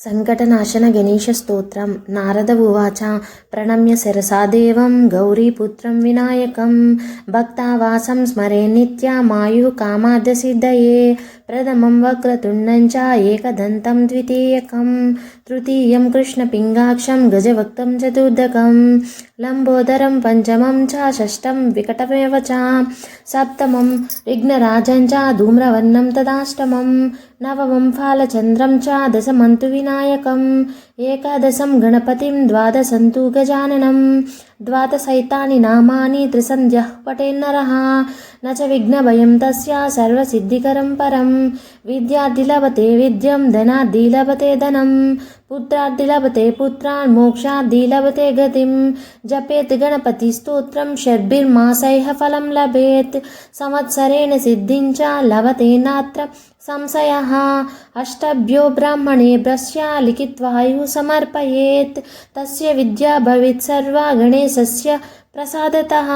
సంకటనాశన గణేశస్తోత్రం. నారద ఉవాచ ప్రణమ్య శిరసా దేవం గౌరీపుత్రం వినాయకం భక్తావాసం స్మరే నిత్యమాయు కామార్థసిద్ధయే ప్రథమం వక్రతుండం చ ఏకదంతం ద్వితీయకం తృతీయం కృష్ణపింగాక్షం గజవక్తం చతుర్థకం లంబోదరం పంచమం చ షష్టం వికటమేవ చ సప్తమం విఘ్నరాజం చ ధూమ్రవర్ణం తదాష్టమం నవమం ఫాలచంద్రం చ దశమంతు వినాయకం ఏకాదశం గణపతిం ద్వాదశంతు గజాననం ద్వాదశైతాని నామాని త్రిసంధ్యః పఠేన్నరః న చ విఘ్నభయం తస్య సర్వసిద్ధికరం పరం విద్యార్థి లభతే విద్యం ధనార్థి లభతే ధనం పుత్రార్థి లభతే పుత్రాన్ మోక్షార్థి లభతే గతిం జపేత్ గణపతి స్తోత్రం షడ్భిర్మాసైః ఫలం లభేత్ సంవత్సరేణ సిద్ధించ లభతే నాత్ర సంశయః అష్టభ్యో బ్రాహ్మణేభ్యశ్చ లిఖిత్వాయు సమర్పయేత్ తస్య విద్యా భవేత్ సర్వ గణేశస్య ప్రసాదతః.